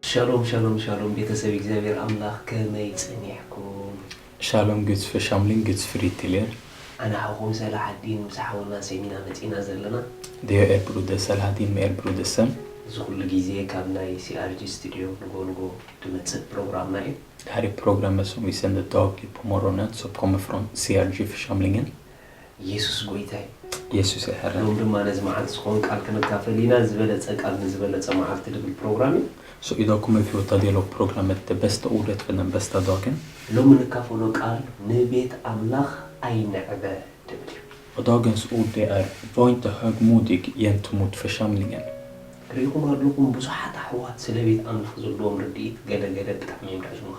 Shalom, shalom, shalom. ቤተሰብ እግዚአብሔር አምላክ ከመይ ጽንዕኩም Shalom Guds församling, Guds frid till er. أنا أخوكم ሰላሐዲን ምሳሐውና ሰሚና መጺና ዘለና Det är er broder Salhadin med er broder Sam. እዚ ኩሉ ግዜ ካብ ናይ CRG studio ንጎንጎ ድመጽእ ፕሮግራም ናይ Det här är programmet som vi sänder dagligen på morgonen som kommer från CRG-församlingen. ኢየሱስ ጎይታይ Jesus är Herren. ሎም ድማ ነዚ መዓልቲ ዝኾን ቃል ክንካፈሊና ዝበለጸ ቃል ንዝበለጸ መዓልቲ ድብል ፕሮግራም Så idag kommer vi att ta del av programmet Det bästa ordet för den bästa dagen. ሎም ንካፈሎ ቃል ንቤት አምላኽ ኣይንዕበ ድብል Och dagens ord det är var inte högmodig gentemot församlingen. ሪኹም ኣለኹም ብዙሓት ኣሕዋት ስለ ቤት አምላኽ ዘለዎም ርድኢት ገለገለ ብጣዕሚ እዮም ዳዕዝሙኻ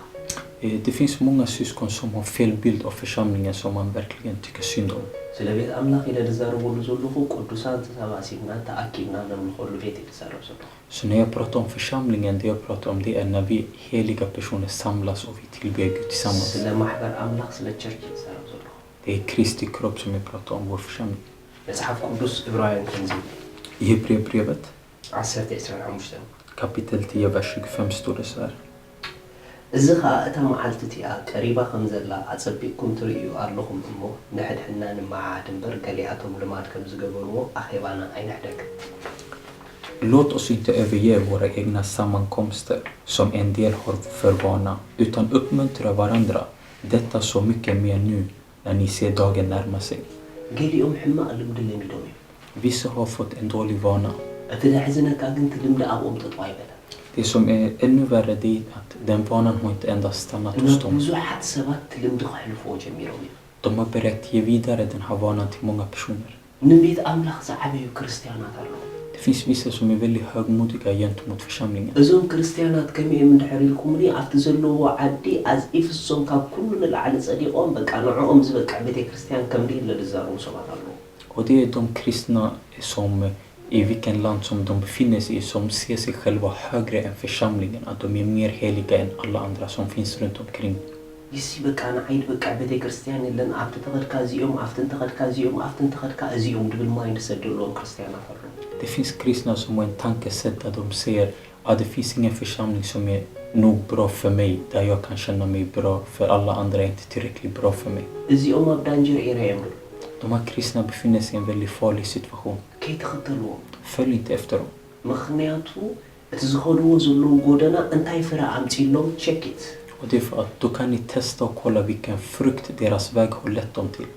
Det finns många syskon som har fel bild av församlingen som man verkligen tycker synd om. ስለ ቤት አምላኽ ኢለ ዝዛረበሉ ዘለኹ ቅዱሳን ተሰባሲብና ተኣኪብና ነምልኸሉ ቤት እዩ ዝዛረብ ዘሎ Så när jag pratar om församlingen, det jag pratar om det är när vi heliga personer samlas och vi tillber Gud tillsammans. ስለ ማሕበር አምላኽ ስለ ቸርች እዩ ዝዛረብ ዘሎ Det är Kristi kropp som jag pratar om, vår församling. መጽሓፍ ቅዱስ ዕብራውያን ከምዚ I Hebreerbrevet 10:25 kapitel 10, vers 25 står det så här. እዚ ኸዓ እታ መዓልቲ እቲኣ ቀሪባ ከም ዘላ ኣጸቢቕኩም ትርእዩ ኣለኹም እሞ ንሕድሕና ንመዓድ እምበር ገሊኣቶም ልማድ ከም ዝገበርዎ ኣኼባና ኣይንሕደግን Låt oss inte överge våra egna sammankomster som en del har för vana, utan uppmuntra varandra. Detta så mycket mer nu när ni ser dagen närma sig. ገሊኦም ሕማቕ ልምዲ ለሚዶም እዩ Vissa har fått en dålig vana. እቲ ዝሕዝነካ ግን እቲ ልምዲ ኣብኦም ጠጥዋ ኣይበለን Det som är ännu värre det är att den vanan har inte endast stannat hos dem. ብዙሓት ሰባት እቲ ልምዲ ክሕልፍዎ ጀሚሮም እዩ De har börjat ge vidare den här vanan till många personer. ንቤት አምላኽ ዝዓበዩ ክርስቲያናት ኣለዉ Det finns vissa som är väldigt högmodiga gentemot församlingen. እዞም ክርስቲያናት ከመይኦም እንድሕር ኢልኩምኒ ኣብቲ ዘለዎ ዓዲ ኣዝኢፍሶም ካብ ኩሉ ንላዕሊ ጸዲቖም በቃ ንዕኦም ዝበቅዕ ቤተ ክርስቲያን ከም ድኢለ ዝዛረቡ ሰባት ኣለዉ Och det är de kristna som i vilken land som de befinner sig i som ser sig själva högre än församlingen. Att de är mer heliga än alla andra som finns runt omkring. ይሲ በቃ ንዓይድ በቃ ቤተ ክርስቲያን የለን ኣብቲ ተኸድካ እዚኦም ኣብትን ተኸድካ እዚኦም ኣብትን ተኸድካ እዚኦም ድብል ማይ እንድሰድለዎም ክርስቲያናት ኣለዉ Det finns kristna som har en tankesätt där de säger att det finns ingen församling som är nog bra för mig. Där jag kan känna mig bra för alla andra är inte tillräckligt bra för mig. እዚኦም ኣብ ዳንጀር ኤርያ እዮም ድሉ De här kristna befinner sig i en väldigt farlig situation. ከይተኸተልዎም Följ inte efter dem. ምክንያቱ እቲ ዝኸድዎ ዘለዉ ጎደና እንታይ ፍረ ኣምፂሎም ቸኪት Och det är för att då kan ni testa och kolla vilken frukt deras väg har lett dem till.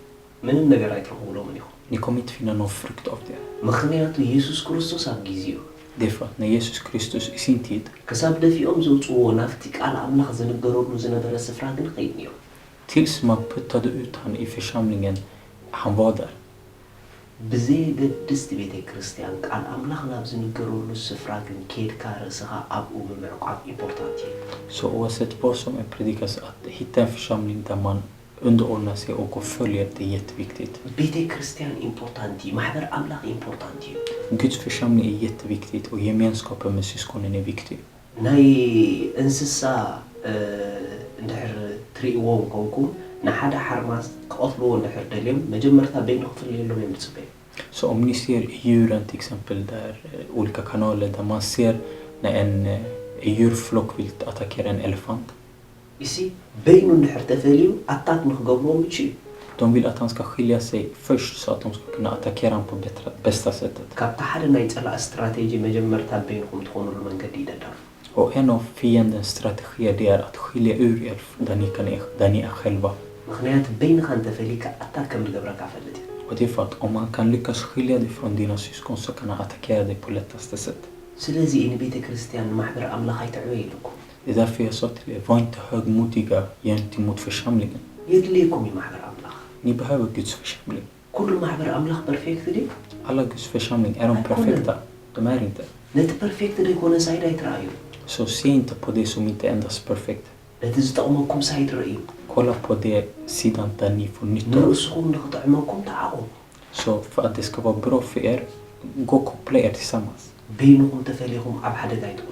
ምንም ነገር ኣይትረኽብሎምን ኢኹም Ni kommer inte finna någon frukt av det. ምክንያቱ ኢየሱስ ክርስቶስ ኣብ ግዚኡ Det är för att när Jesus Kristus i sin tid ክሳብ ደፊኦም ዘውፅዎ ናፍቲ ቃል ኣምላኽ ዝንገረሉ ዝነበረ ስፍራ ግን ኸይድንዮም tills man puttade ut han i församlingen, han var där. ብዘየገድስቲ ቤተ ክርስቲያን ቃል ኣምላኽ ናብ ዝንገረሉ ስፍራ ግን ከድካ ርእስኻ ኣብኡ ምምዕቋብ ኢምፖርታንት እዩ Så oavsett vad som är predikas, att hitta en församling där man underordnar sig och följer, det är jätteviktigt. ቤተ ክርስቲያን ኢምፖርታንት እዩ ማሕበር ኣምላኽ ኢምፖርታንት እዩ Guds församling är jätteviktigt och gemenskapen med syskonen är viktig. ናይ እንስሳ እንድሕር ትርእይዎም ኮንኩም ንሓደ ሓርማስ ክቐትልዎ እንድሕር ደልዮም መጀመርታ በይኑ ክፍልየሎም እዮም ዝፅበዩ Så om ni ser djuren till exempel där olika kanaler där man ser när en djurflock vill attackera en elefant. እሲ በይኑ እንድሕር ተፈልዩ ኣታክ ንክገብርዎ ምቹ እዩ De vill att han ska skilja sig först så att de ska kunna attackera honom på bästa sättet. ካብቲ ሓደ ናይ ፀላእ ስትራቴጂ መጀመርታ በይንኩም ትኾኑሉ መንገዲ ይደዳሉ Och en av fiendens strategier det är att skilja ur er där ni är själva. ምክንያቱ በይንኻ እንተፈሊካ ኣታክ ከም ዝገብረካ ፈልጥ እዩ Och det är för att om man kan lyckas skilja dig från dina syskon så kan han attackera dig på lättaste sätt. ስለዚ ንቤተ ክርስቲያን ማሕበር ኣምላኽ ኣይትዕበዩ ኢልኩም Det är därför jag sa till er, var inte högmodiga gentemot församlingen. የድልየኩም እዩ ማሕበር ኣምላኽ Ni behöver Guds församling. ኩሉ ማሕበር ኣምላኽ ፐርፌክት ድዩ Alla Guds församling, är de perfekta? De är inte. ነቲ ፐርፌክት ደይኮነ ሳይድ ኣይትረኣዩ Så se inte på det som inte är endast perfekt. ነቲ ዝጠቕመኩም ሳይድ ርእዩ Kolla på det sidan där ni får nytta. ንርእስኹም ንኽጥዕመኩም ተዓቑሙ Så för att det ska vara bra för er, gå och koppla er tillsammans. በይንኩም ተፈሊኹም ኣብ ሓደጋ ይትውሉ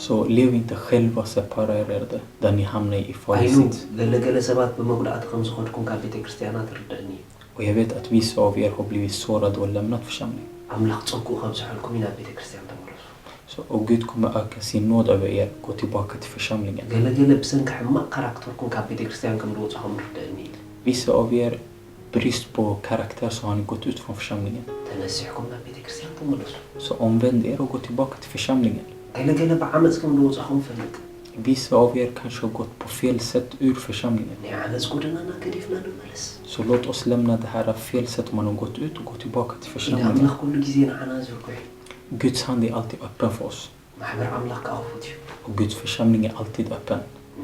Så lev inte själva separerade där ni hamnar i farlig ኣይኑ sits. ገለገለ ሰባት ብመጉዳእቲ ከም ዝኸድኩም ካብ ቤተ ክርስቲያናት ርድእኒ Och jag vet att vissa av er har blivit sårade och lämnat församlingen. ኣምላኽ ፀጉኡ ከም ዝሕልኩም ናብ ቤተ ክርስቲያን ተመለሱ Så, och Gud kommer öka sin nåd över er. Gå tillbaka till församlingen. ገለገለ ብሰንኪ ሕማቅ ካራክተርኩም ካብ ቤተ ክርስቲያን ከም ዝወፅኹም ርድእኒ ኢሉ Vissa av er brist på karaktär så har ni gått ut från församlingen. ተነሲሕኩም ናብ ቤተ ክርስቲያን ተመለሱ Så omvänd er och gå tillbaka till församlingen. ገለገለ ብዓመፅ ከም ዝወፅኹም ፈልጥ Vissa av er kanske har gått på fel sätt ur församlingen. ናይ ዓመፅ ጎደናና ገዲፍና ንመለስ Så låt oss lämna det här fel sättet man har gått ut och gå tillbaka till ኢድ församlingen. ኣምላኽ ኩሉ ግዜ ንዓና ዝርጉሕ Guds hand är alltid öppen för oss. ማሕበር ኣምላኽ ክኣውት እዩ Och Guds församling är alltid öppen.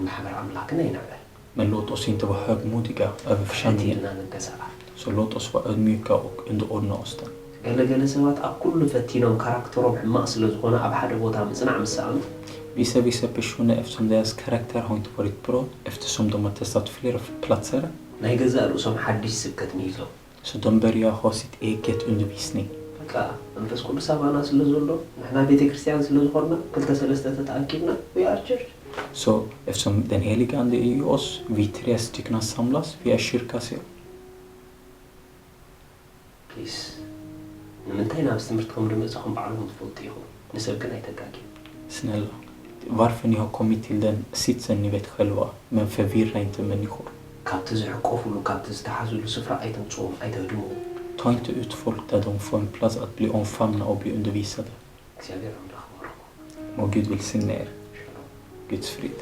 ማሕበር ኣምላኽና ይንዕበል Men låt oss inte vara högmodiga över församlingen. ፈቲልና ንገዛእ Så låt oss vara ödmjuka och underordna oss den. ገለገለ ሰባት ኣብ ኩሉ ፈቲኖም ካራክተሮም ሕማቕ ስለ ዝኾነ ኣብ ሓደ ቦታ ምጽናዕ ምሳኣሉ Vissa personer, eftersom deras karaktär har inte varit bra, eftersom de har testat flera platser, ናይ ገዛእ ርእሶም ሓድሽ ስብከት ንይዞም så de börjar ha sitt eget undervisning. በቃ መንፈስ ቅዱስ ኣባና ስለ ዘሎ ንሕና ቤተ ክርስቲያን ስለ ዝኾንና ክልተ ሰለስተ ተኣኪብና we are church Så eftersom den heliga ande är i oss, vi 3 stycken samlas, vi är kyrka, så ፕሊዝ ንምንታይ ናብዚ ትምህርትኩም ድምፅኹም ባዕልኩም ትፈልጡ ኢኹም ንሰብ ግን ኣይተጋጊም snälla. Varför ni har kommit till den sitsen ni vet själva, men förvirra inte människor. ካብቲ ዝሕቆፍሉ ካብቲ ዝተሓዝሉ ስፍራ ኣይተምፅዎም ኣይተህድሙ Ta inte ut folk där de får en plats att bli omfamna och bli undervisade. እግዚኣብሔር ኣምላኽ ይባርኹ Må Gud välsigna er. ሻሎም Guds frid.